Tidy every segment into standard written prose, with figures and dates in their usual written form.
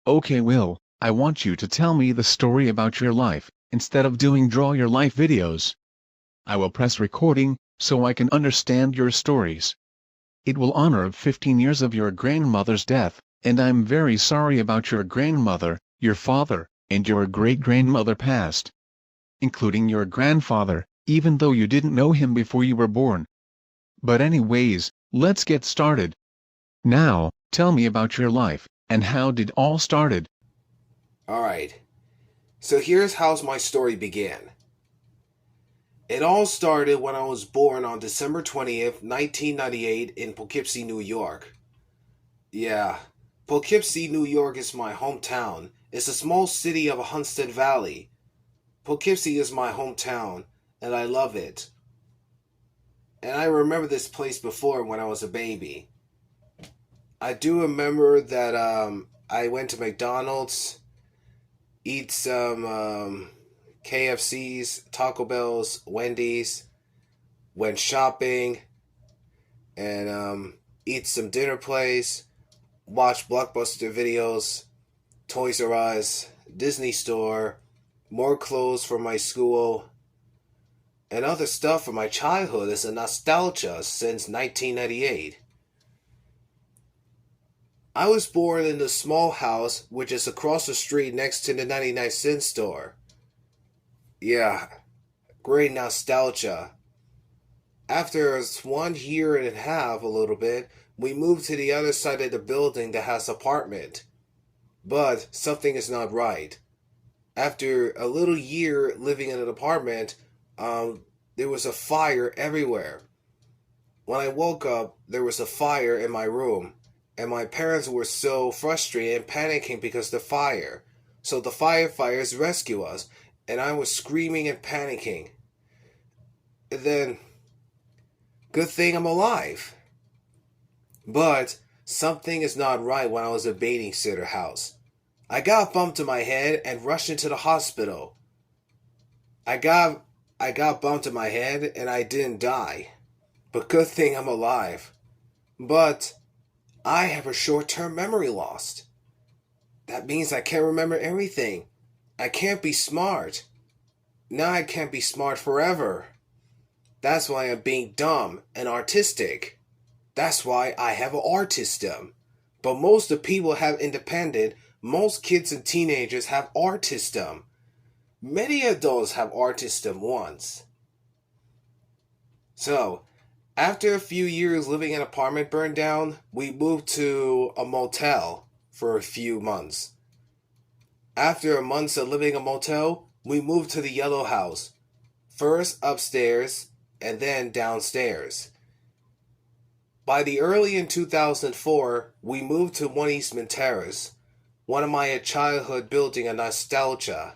Okay, Will, I want you to tell me the story about your life, instead of doing draw your life videos. I will press recording, so I can understand your stories. It will honor 15 years of your grandmother's death, and I'm very sorry about your grandmother, your father, and your great-grandmother past. Including your grandfather, even though you didn't know him before you were born. But anyways, let's get started. Now, tell me about your life, and how did all started? Alright, so here's how my story began. It all started when I was born on December 20th, 1998 in Poughkeepsie, New York. Yeah, Poughkeepsie, New York is my hometown. It's a small city of Huntsted Valley. Poughkeepsie is my hometown, and I love it. And I remember this place before when I was a baby. I do remember that I went to McDonald's, eat some KFC's, Taco Bell's, Wendy's, went shopping, and eat some dinner plays, watch Blockbuster videos, Toys R Us, Disney Store, more clothes for my school, and other stuff from my childhood is a nostalgia since 1998. I was born in the small house which is across the street next to the 99-cent store. Yeah, great nostalgia. After 1 year and a half, a little bit, we moved to the other side of the building that has apartment. But something is not right. After a little year living in an apartment, there was a fire everywhere. When I woke up, there was a fire in my room, and my parents were so frustrated and panicking because of the fire. So the firefighters rescued us, and I was screaming and panicking. And then, good thing I'm alive. But something is not right when I was at babysitter house. I got a bump to my head and rushed into the hospital. I got bumped to my head and I didn't die. But good thing I'm alive. But I have a short-term memory loss. That means I can't remember everything. I can't be smart. Now I can't be smart forever. That's why I'm being dumb and artistic. That's why I have autism. But most of the people have independent. Most kids and teenagers have autism. Many adults have autism once. So, after a few years living in an apartment burned down, we moved to a motel for a few months. After a month of living in a motel, we moved to the yellow house. First upstairs and then downstairs. By the early in 2004, we moved to One Eastman Terrace, one of my childhood building a nostalgia.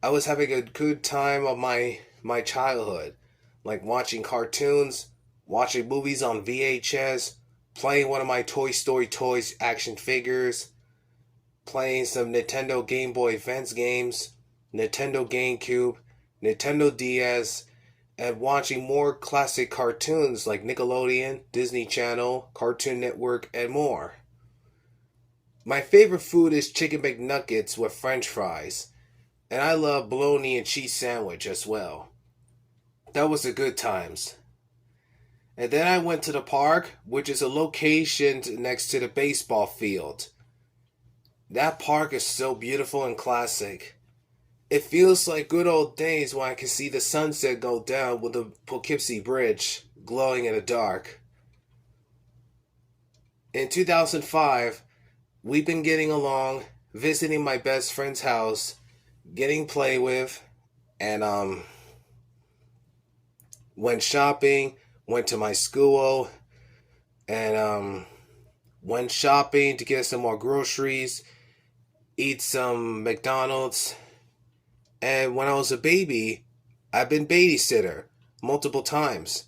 I was having a good time of my childhood, like watching cartoons, watching movies on VHS, playing one of my Toy Story toys action figures, playing some Nintendo Game Boy Advance games, Nintendo GameCube, Nintendo DS, and watching more classic cartoons like Nickelodeon, Disney Channel, Cartoon Network, and more. My favorite food is chicken McNuggets with french fries, and I love bologna and cheese sandwich as well. That was the good times. And then I went to the park, which is a location next to the baseball field. That park is so beautiful and classic. It feels like good old days when I can see the sunset go down with the Poughkeepsie Bridge glowing in the dark. In 2005, we've been getting along, visiting my best friend's house, getting play with, and went shopping, went to my school, and went shopping to get some more groceries, eat some McDonald's. And when I was a baby, I've been babysitter multiple times.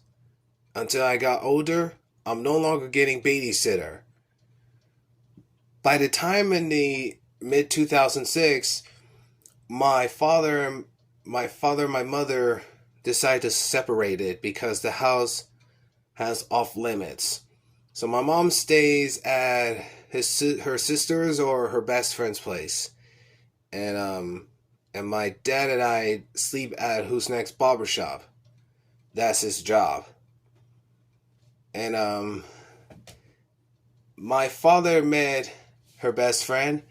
Until I got older, I'm no longer getting babysitter. By the time in the mid 2006, my father and my mother decided to separate it because the house has off limits. So my mom stays at her sister's or her best friend's place, and my dad and I sleep at Who's Next Barbershop. That's his job. And my father met her best friend,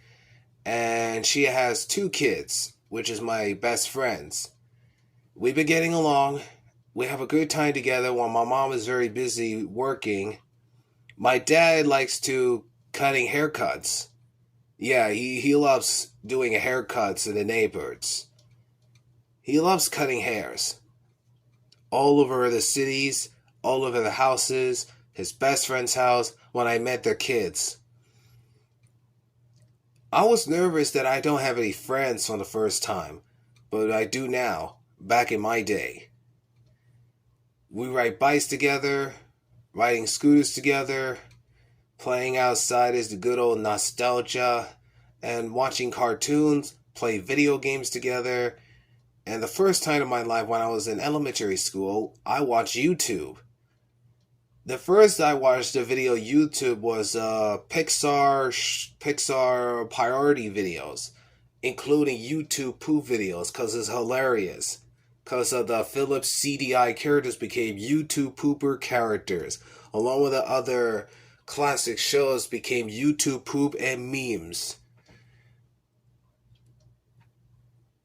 and she has 2 kids, which is my best friends. We've been getting along. We have a good time together while my mom is very busy working. My dad likes to cutting haircuts. Yeah, he loves doing haircuts in the neighborhoods. He loves cutting hairs. All over the cities, all over the houses, his best friend's house, when I met their kids. I was nervous that I don't have any friends on the first time, but I do now, back in my day. We ride bikes together, riding scooters together, playing outside is the good old nostalgia, and watching cartoons, play video games together. And the first time in my life when I was in elementary school, I watched YouTube. The first I watched the video YouTube was Pixar priority videos, including YouTube poop videos, because it's hilarious. Because of the Philips CDI characters became YouTube pooper characters, along with the other classic shows became YouTube poop and memes.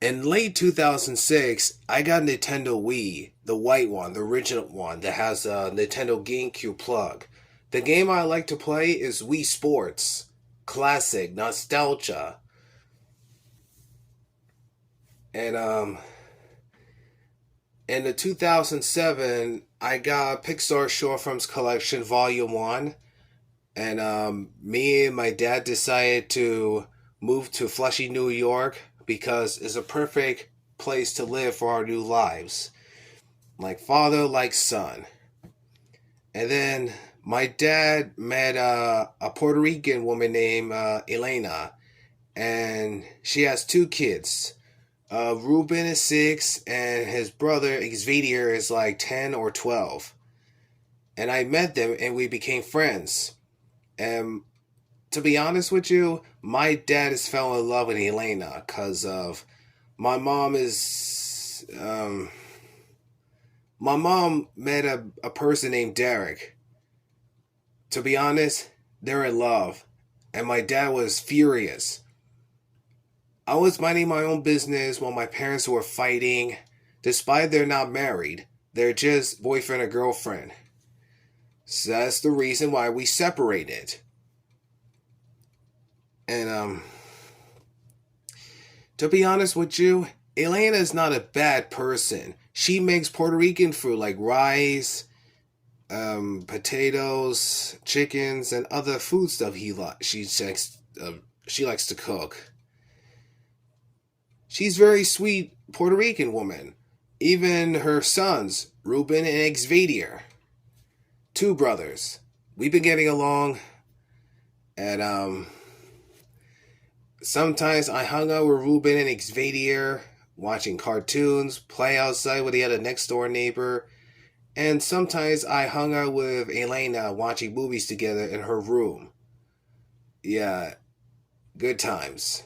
In late 2006, I got Nintendo Wii, the white one, the original one that has a Nintendo GameCube plug. The game I like to play is Wii Sports, classic, nostalgia. And in the 2007, I got Pixar Short Films Collection Volume 1. And me and my dad decided to move to Flushing, New York, because it's a perfect place to live for our new lives. Like father, like son. And then my dad met a Puerto Rican woman named Elena. And she has 2 kids. Ruben is 6, and his brother Xavier is like 10 or 12. And I met them, and we became friends. And to be honest with you, my dad has fell in love with Elena because of my mom is my mom met a person named Derek. To be honest, they're in love, and my dad was furious. I was minding my own business while my parents were fighting. Despite they're not married, they're just boyfriend and girlfriend. So that's the reason why we separated. And to be honest with you, Elena is not a bad person. She makes Puerto Rican food like rice, potatoes, chickens, and other food stuff she likes to cook. She's a very sweet Puerto Rican woman. Even her sons, Ruben and Xavier, 2 brothers. We've been getting along, and sometimes I hung out with Ruben and Xavier, watching cartoons, play outside with the other next door neighbor, and sometimes I hung out with Elena watching movies together in her room. Yeah, good times.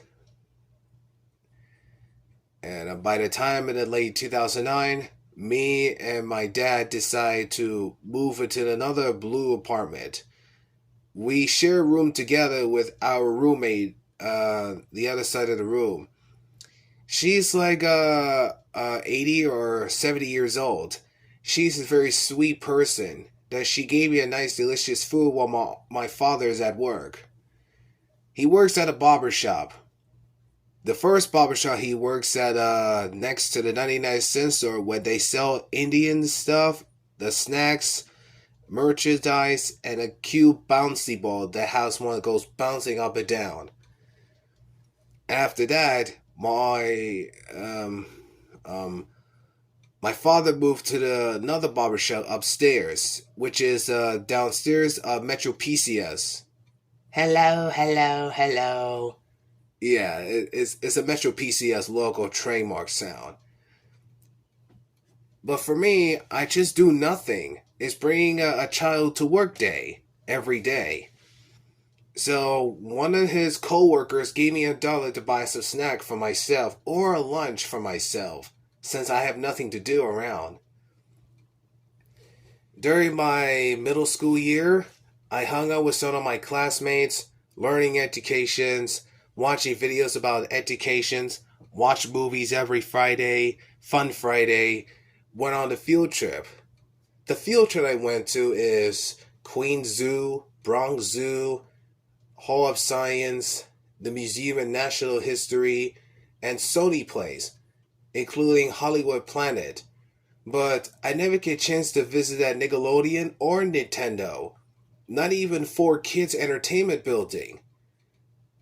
And by the time in the late 2009, me and my dad decided to move into another blue apartment. We share a room together with our roommate, the other side of the room. She's like 80 or 70 years old. She's a very sweet person that she gave me a nice delicious food while my father is at work. He works at a barber shop. The first barbershop he works at next to the 99-cent store where they sell Indian stuff, the snacks, merchandise, and a cute bouncy ball that has one that goes bouncing up and down. After that, my father moved to another barbershop upstairs, which is downstairs Metro PCS. Hello, hello, hello. Yeah, it's a Metro PCS logo trademark sound. But for me, I just do nothing. It's bringing a child to work day every day. So one of his coworkers gave me $1 to buy some snack for myself or a lunch for myself, since I have nothing to do around. During my middle school year, I hung out with some of my classmates, learning educations, watching videos about educations, watched movies every Friday, Fun Friday, went on a field trip. The field trip I went to is Queens Zoo, Bronx Zoo, Hall of Science, the Museum of National History, and Sony Place, including Hollywood Planet. But I never get a chance to visit that Nickelodeon or Nintendo, not even 4Kids Entertainment Building.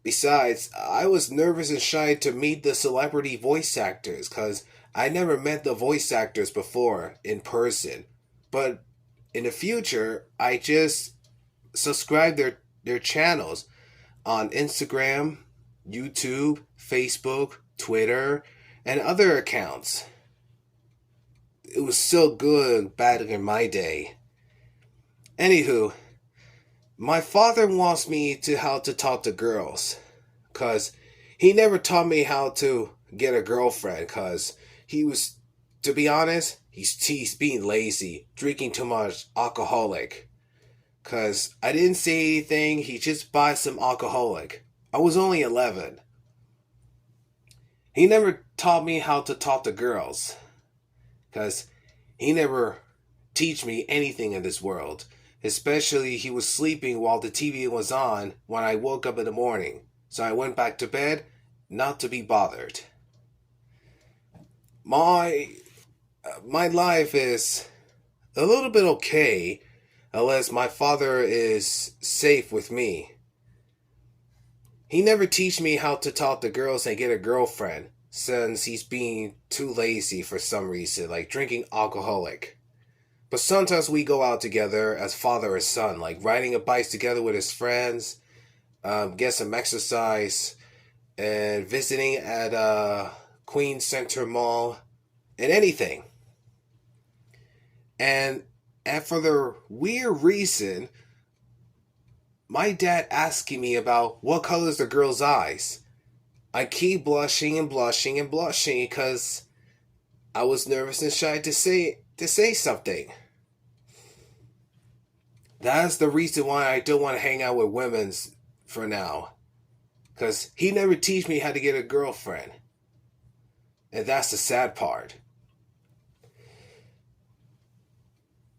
Besides, I was nervous and shy to meet the celebrity voice actors because I never met the voice actors before in person. But in the future, I just subscribe their channels on Instagram, YouTube, Facebook, Twitter, and other accounts. It was so good back in my day. Anywho, my father wants me to how to talk to girls, cause he never taught me how to get a girlfriend, cause he was, to be honest, he's being lazy, drinking too much alcoholic. Cause I didn't say anything, he just buys some alcoholic. I was only 11. He never taught me how to talk to girls, cause he never teach me anything in this world. Especially he was sleeping while the TV was on when I woke up in the morning. So I went back to bed, not to be bothered. My life is a little bit okay, unless my father is safe with me. He never teach me how to talk to girls and get a girlfriend, since he's being too lazy for some reason, like drinking alcoholic. But sometimes we go out together as father and son, like riding a bike together with his friends, get some exercise, and visiting at Queens Center Mall, and anything. And for the weird reason, my dad asking me about what color is the girl's eyes. I keep blushing and blushing and blushing because I was nervous and shy to say something. That's the reason why I don't want to hang out with women for now. Because he never teach me how to get a girlfriend. And that's the sad part.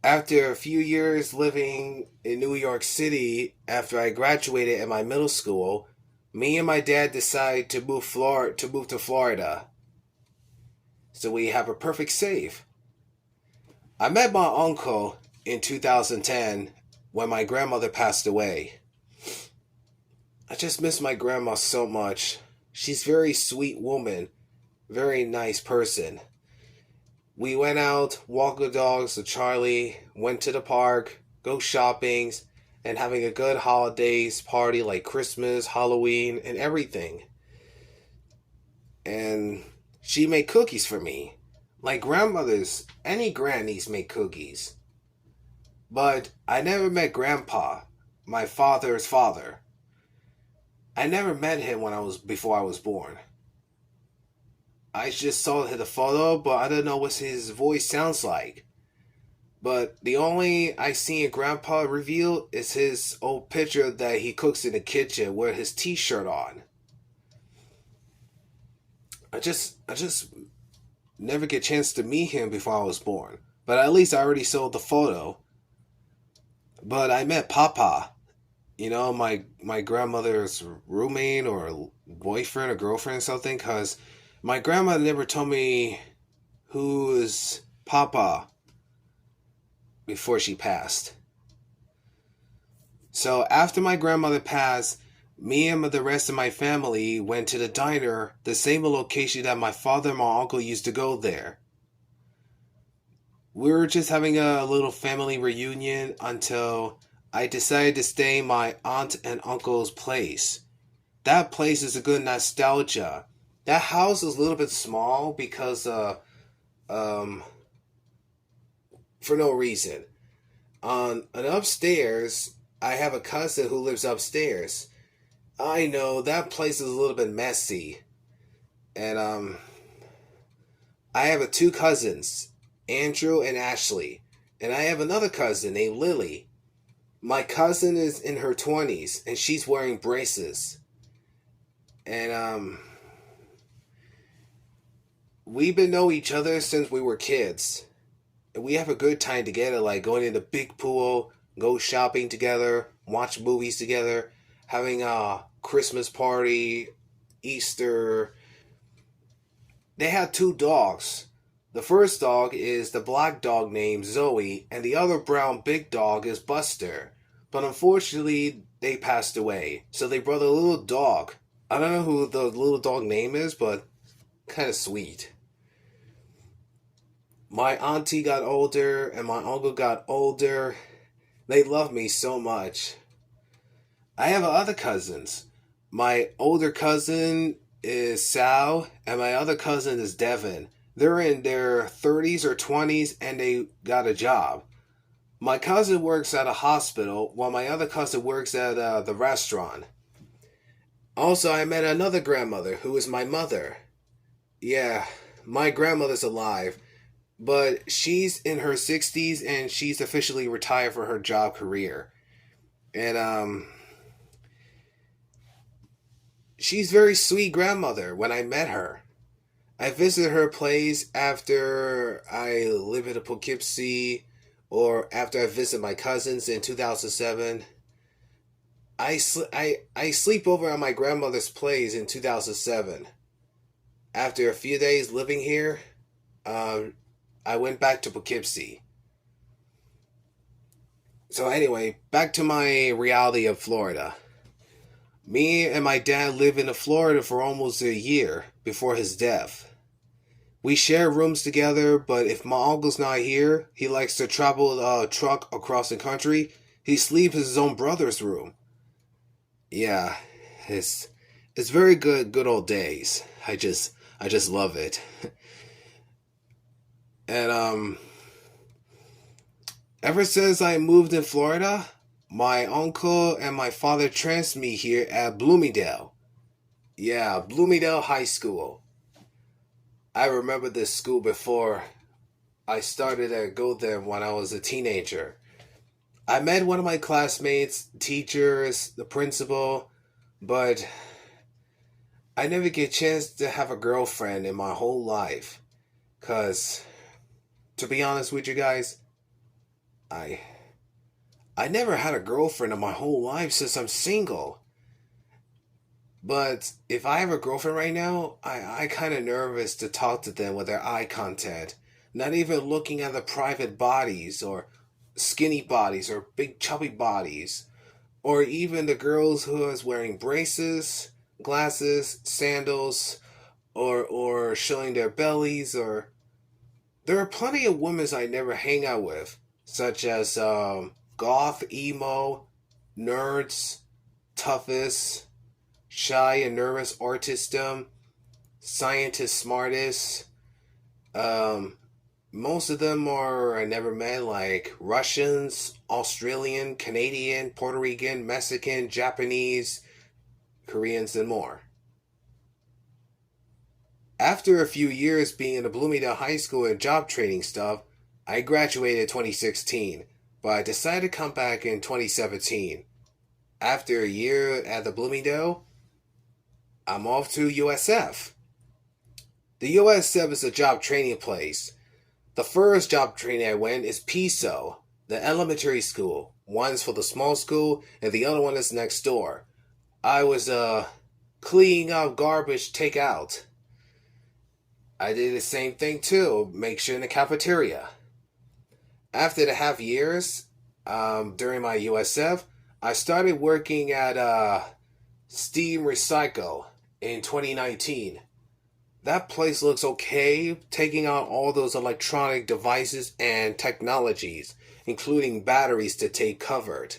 After a few years living in New York City, after I graduated in my middle school, me and my dad decided to move to Florida. So we have a perfect save. I met my uncle in 2010 when my grandmother passed away. I just miss my grandma so much. She's a very sweet woman, very nice person. We went out, walked the dogs with Charlie, went to the park, go shoppings, and having a good holidays party like Christmas, Halloween, and everything. And she made cookies for me. Like grandmothers, any grannies make cookies. But I never met Grandpa, my father's father. I never met him before I was born. I just saw the photo, but I don't know what his voice sounds like. But the only I seen Grandpa reveal is his old picture that he cooks in the kitchen with his t-shirt on. I just never get a chance to meet him before I was born. But at least I already saw the photo. But I met Papa, my grandmother's roommate or boyfriend or girlfriend or something, because my grandma never told me who is Papa before she passed. So after my grandmother passed, me and the rest of my family went to the diner, the same location that my father and my uncle used to go there. We were just having a little family reunion until I decided to stay in my aunt and uncle's place. That place is a good nostalgia. That house is a little bit small because for no reason. On and upstairs, I have a cousin who lives upstairs. I know that place is a little bit messy. And I have two cousins, Andrew and Ashley. And I have another cousin named Lily. My cousin is in her 20s and she's wearing braces. And we've been know each other since we were kids. And we have a good time together, like going in the big pool, go shopping together, watch movies together, having a Christmas party, Easter. They have two dogs. The first dog is the black dog named Zoe, and the other brown big dog is Buster. But unfortunately, they passed away. So they brought a little dog. I don't know who the little dog name is, but kind of sweet. My auntie got older and my uncle got older. They love me so much. I have other cousins. My older cousin is Sal and my other cousin is Devin. They're in their 30s or 20s and they got a job. My cousin works at a hospital while my other cousin works at the restaurant. Also, I met another grandmother who is my mother. Yeah, my grandmother's alive. But she's in her 60s and she's officially retired for her job career. And she's very sweet grandmother when I met her. I visited her place after I live in Poughkeepsie or after I visit my cousins in 2007. I sleep over at my grandmother's place in 2007. After a few days living here, I went back to Poughkeepsie. So anyway, back to my reality of Florida. Me and my dad lived in Florida for almost a year before his death. We share rooms together, but if my uncle's not here, he likes to travel a truck across the country. He sleeps in his own brother's room. Yeah, it's very good old days. I just love it. And ever since I moved in Florida, my uncle and my father transferred me here at Bloomingdale. Yeah, Bloomingdale High School. I remember this school before I started to go there when I was a teenager. I met one of my classmates, teachers, the principal, but I never get a chance to have a girlfriend in my whole life. 'Cause, to be honest with you guys, I never had a girlfriend in my whole life since I'm single. But if I have a girlfriend right now, I kind of nervous to talk to them with their eye contact. Not even looking at the private bodies or skinny bodies or big chubby bodies. Or even the girls who is wearing braces, glasses, sandals, or showing their bellies. Or there are plenty of women I never hang out with, such as goth, emo, nerds, toughest, shy and nervous artistum, scientist smartest. Most of them are I never met, like Russians, Australian, Canadian, Puerto Rican, Mexican, Japanese, Koreans, and more. After a few years being in the Bloomingdale High School and job training stuff, I graduated in 2016, but I decided to come back in 2017. After a year at the Bloomingdale, I'm off to USF. The USF is a job training place. The first job training I went is PISO, the elementary school. One's for the small school, and the other one is next door. I was cleaning up garbage takeout. I did the same thing too, make sure in the cafeteria. After the half years, during my USF, I started working at Steam Recycle in 2019. That place looks okay, taking out all those electronic devices and technologies, including batteries to take covered.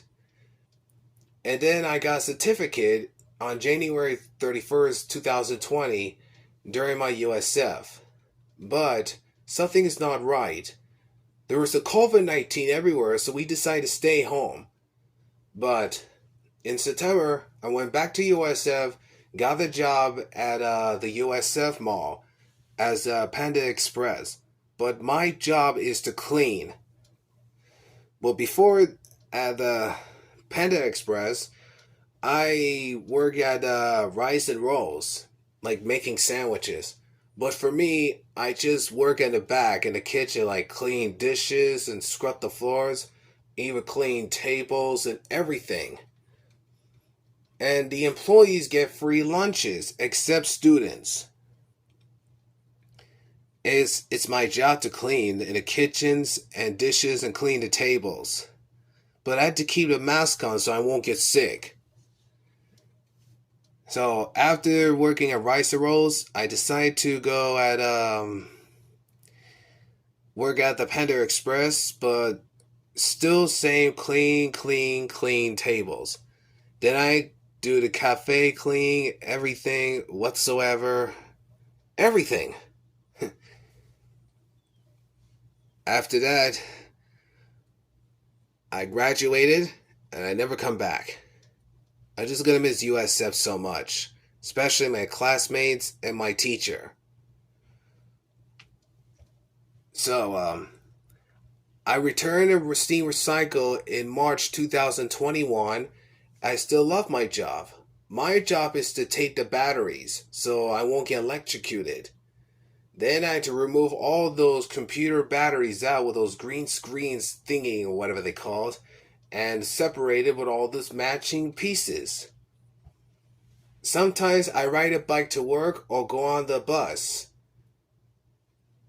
And then I got a certificate on January 31st, 2020 during my USF. But something is not right. There was a COVID-19 everywhere, so we decided to stay home. But in September, I went back to USF, got the job at the USF Mall as Panda Express. But my job is to clean. Well, before at the Panda Express, I work at Rice and Rolls, like making sandwiches. But for me, I just work in the back in the kitchen, like clean dishes and scrub the floors, even clean tables and everything. And the employees get free lunches, except students. It's my job to clean in the kitchens and dishes and clean the tables. But I had to keep the mask on so I won't get sick. So after working at Rice and Rolls, I decided to go at work at the Panda Express, but still same clean tables. Then I do the cafe clean, everything whatsoever, everything. After that, I graduated and I never come back. I'm just gonna miss USF so much, especially my classmates and my teacher. So, I returned to Steam Recycle in March 2021. I still love my job. My job is to take the batteries so I won't get electrocuted. Then I had to remove all those computer batteries out with those green screens thingy or whatever they called and separate it with all those matching pieces. Sometimes I ride a bike to work or go on the bus.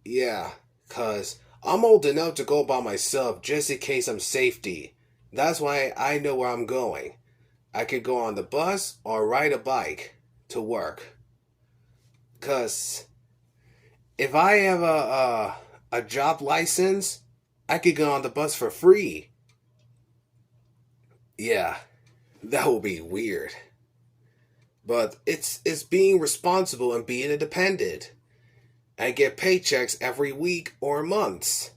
Yeah, 'cause I'm old enough to go by myself just in case I'm safety. That's why I know where I'm going. I could go on the bus or ride a bike to work. 'Cause if I have a job license, I could go on the bus for free. Yeah, that would be weird. But it's being responsible and being independent. I get paychecks every week or months.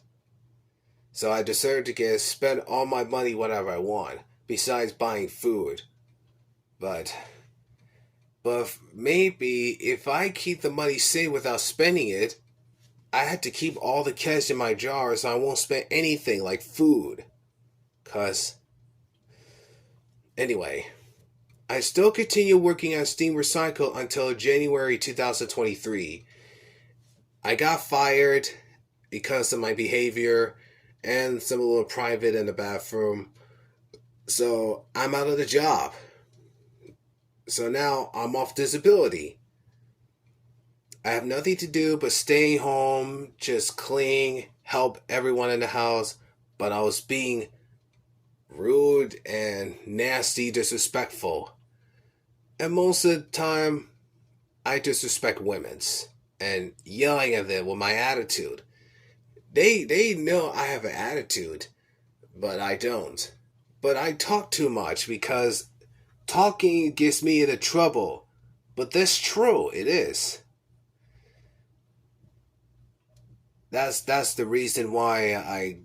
So I deserve to get spend all my money whatever I want, besides buying food. But maybe if I keep the money saved without spending it, I had to keep all the cash in my jar so I won't spend anything like food. 'Cause anyway, I still continue working at Steam Recycle until January 2023. I got fired because of my behavior and some little private in the bathroom. So I'm out of the job. So now I'm off disability. I have nothing to do but staying home, just clean, help everyone in the house, but I was being rude and nasty, disrespectful. And most of the time, I disrespect women's and yelling at them with my attitude. They know I have an attitude, but I don't. But I talk too much because talking gets me into trouble. But that's true, it is. That's the reason why I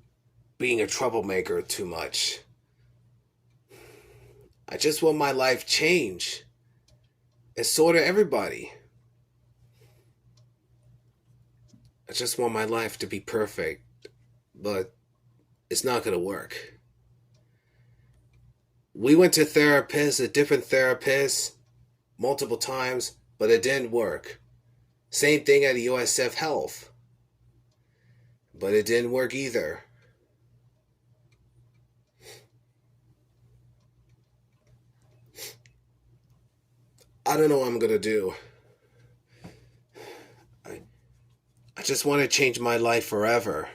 being a troublemaker too much. I just want my life change. And so do everybody. I just want my life to be perfect, but it's not gonna work. We went to therapists, a different therapist, multiple times, but it didn't work. Same thing at USF Health, but it didn't work either. I don't know what I'm gonna do. I, I just want to change my life forever.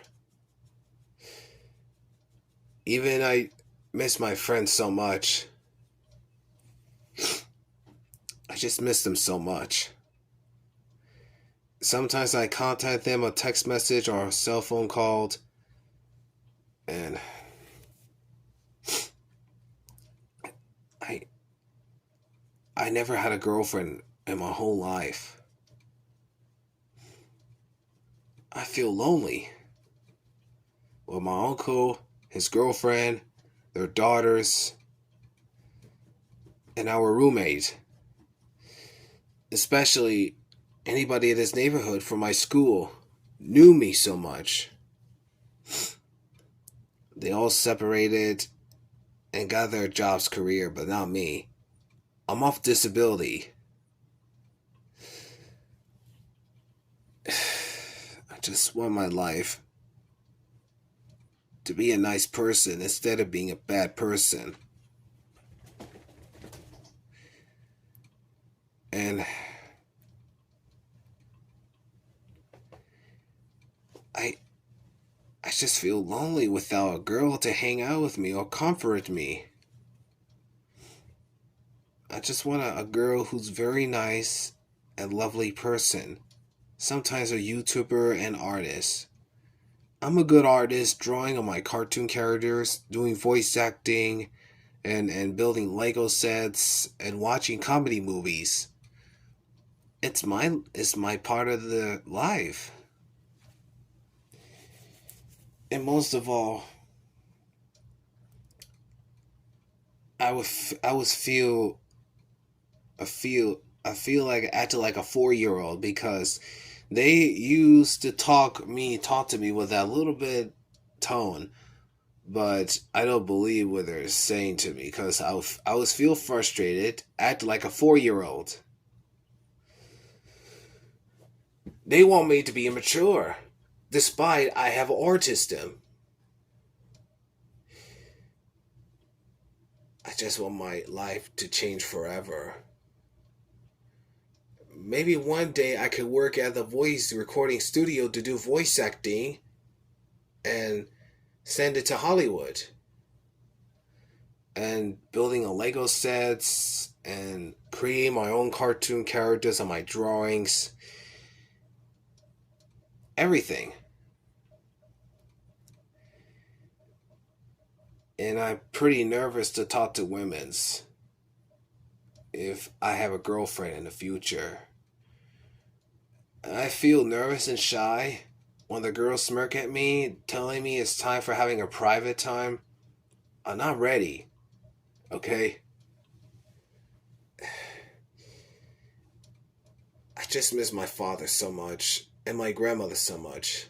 Even I miss my friends so much. I just miss them so much. Sometimes I contact them a text message or a cell phone call, and I I never had a girlfriend in my whole life. I feel lonely. Well, my uncle, his girlfriend, their daughters, and our roommate, especially anybody in this neighborhood from my school, knew me so much. They all separated and got their jobs career, but not me. I'm off disability. I just want my life to be a nice person instead of being a bad person. And I I just feel lonely without a girl to hang out with me or comfort me. I just want a girl who's very nice and lovely person. Sometimes a YouTuber and artist. I'm a good artist drawing on my cartoon characters, doing voice acting, and building Lego sets and watching comedy movies. It's my part of the life. And most of all, I feel like I acted like a 4-year-old because they used to talk to me with that little bit tone, but I don't believe what they're saying to me because I was feel frustrated, act like a 4-year-old. They want me to be immature, despite I have autism. I just want my life to change forever. Maybe one day I could work at the voice recording studio to do voice acting and send it to Hollywood. And building a Lego sets and creating my own cartoon characters on my drawings. Everything. And I'm pretty nervous to talk to women's if I have a girlfriend in the future. I feel nervous and shy when the girls smirk at me, telling me it's time for having a private time. I'm not ready, okay? I just miss my father so much and my grandmother so much.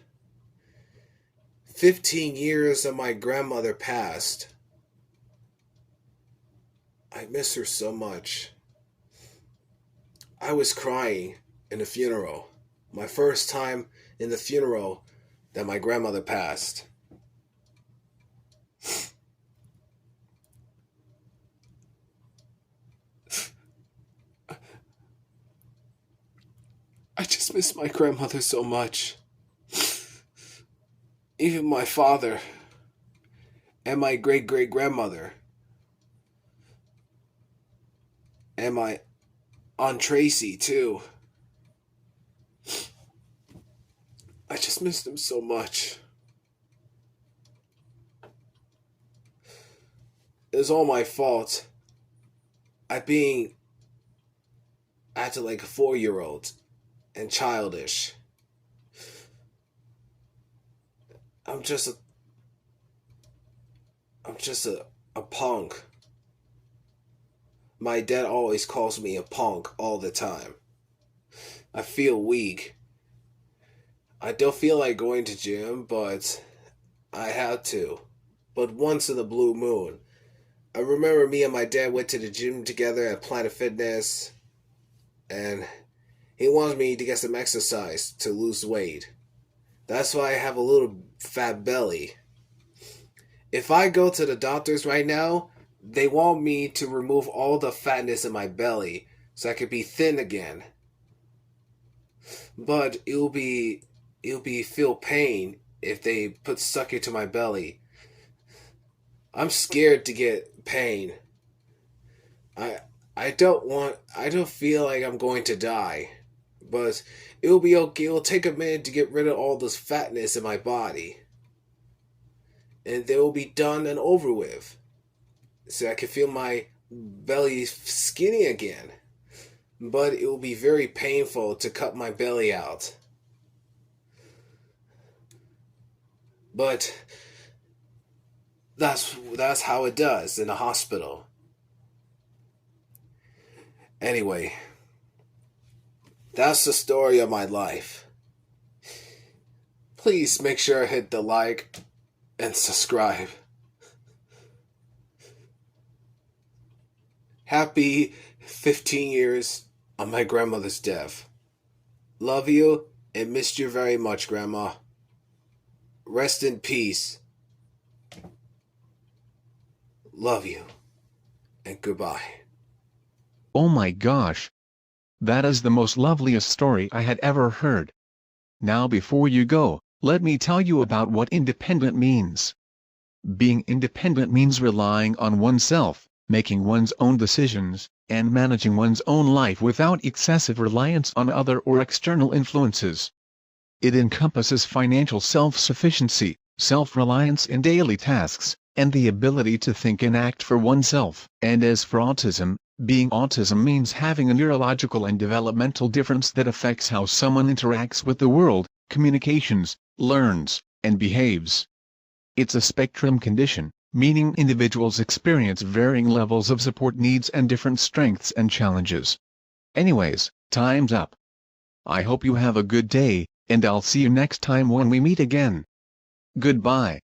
15 years of my grandmother passed. I miss her so much. I was crying in the funeral. My first time in the funeral that my grandmother passed. I just miss my grandmother so much. Even my father and my great great grandmother and my Aunt Tracy too. I just miss them so much. It was all my fault. I being acted like a 4-year-old and childish. I'm just a I'm just a punk. My dad always calls me a punk all the time. I feel weak. I don't feel like going to gym, but I have to. But once in the blue moon. I remember me and my dad went to the gym together at Planet Fitness, and he wants me to get some exercise to lose weight. That's why I have a little fat belly. If I go to the doctors right now, they want me to remove all the fatness in my belly so I could be thin again. But it'll be feel pain if they put suck into my belly. I'm scared to get pain. I I don't feel like I'm going to die. But it'll be okay. It'll take a minute to get rid of all this fatness in my body. And they will be done and over with. So I can feel my belly skinny again. But it will be very painful to cut my belly out. But that's how it does in a hospital. Anyway, that's the story of my life. Please make sure to hit the like and subscribe. Happy 15 years on my grandmother's death. Love you and missed you very much, Grandma. Rest in peace. Love you and goodbye. Oh my gosh. That is the most loveliest story I had ever heard. Now before you go, let me tell you about what independent means. Being independent means relying on oneself, making one's own decisions, and managing one's own life without excessive reliance on other or external influences. It encompasses financial self-sufficiency, self-reliance in daily tasks, and the ability to think and act for oneself. And as for autism, being autism means having a neurological and developmental difference that affects how someone interacts with the world, communications, learns, and behaves. It's a spectrum condition, meaning individuals experience varying levels of support needs and different strengths and challenges. Anyways, time's up. I hope you have a good day, and I'll see you next time when we meet again. Goodbye.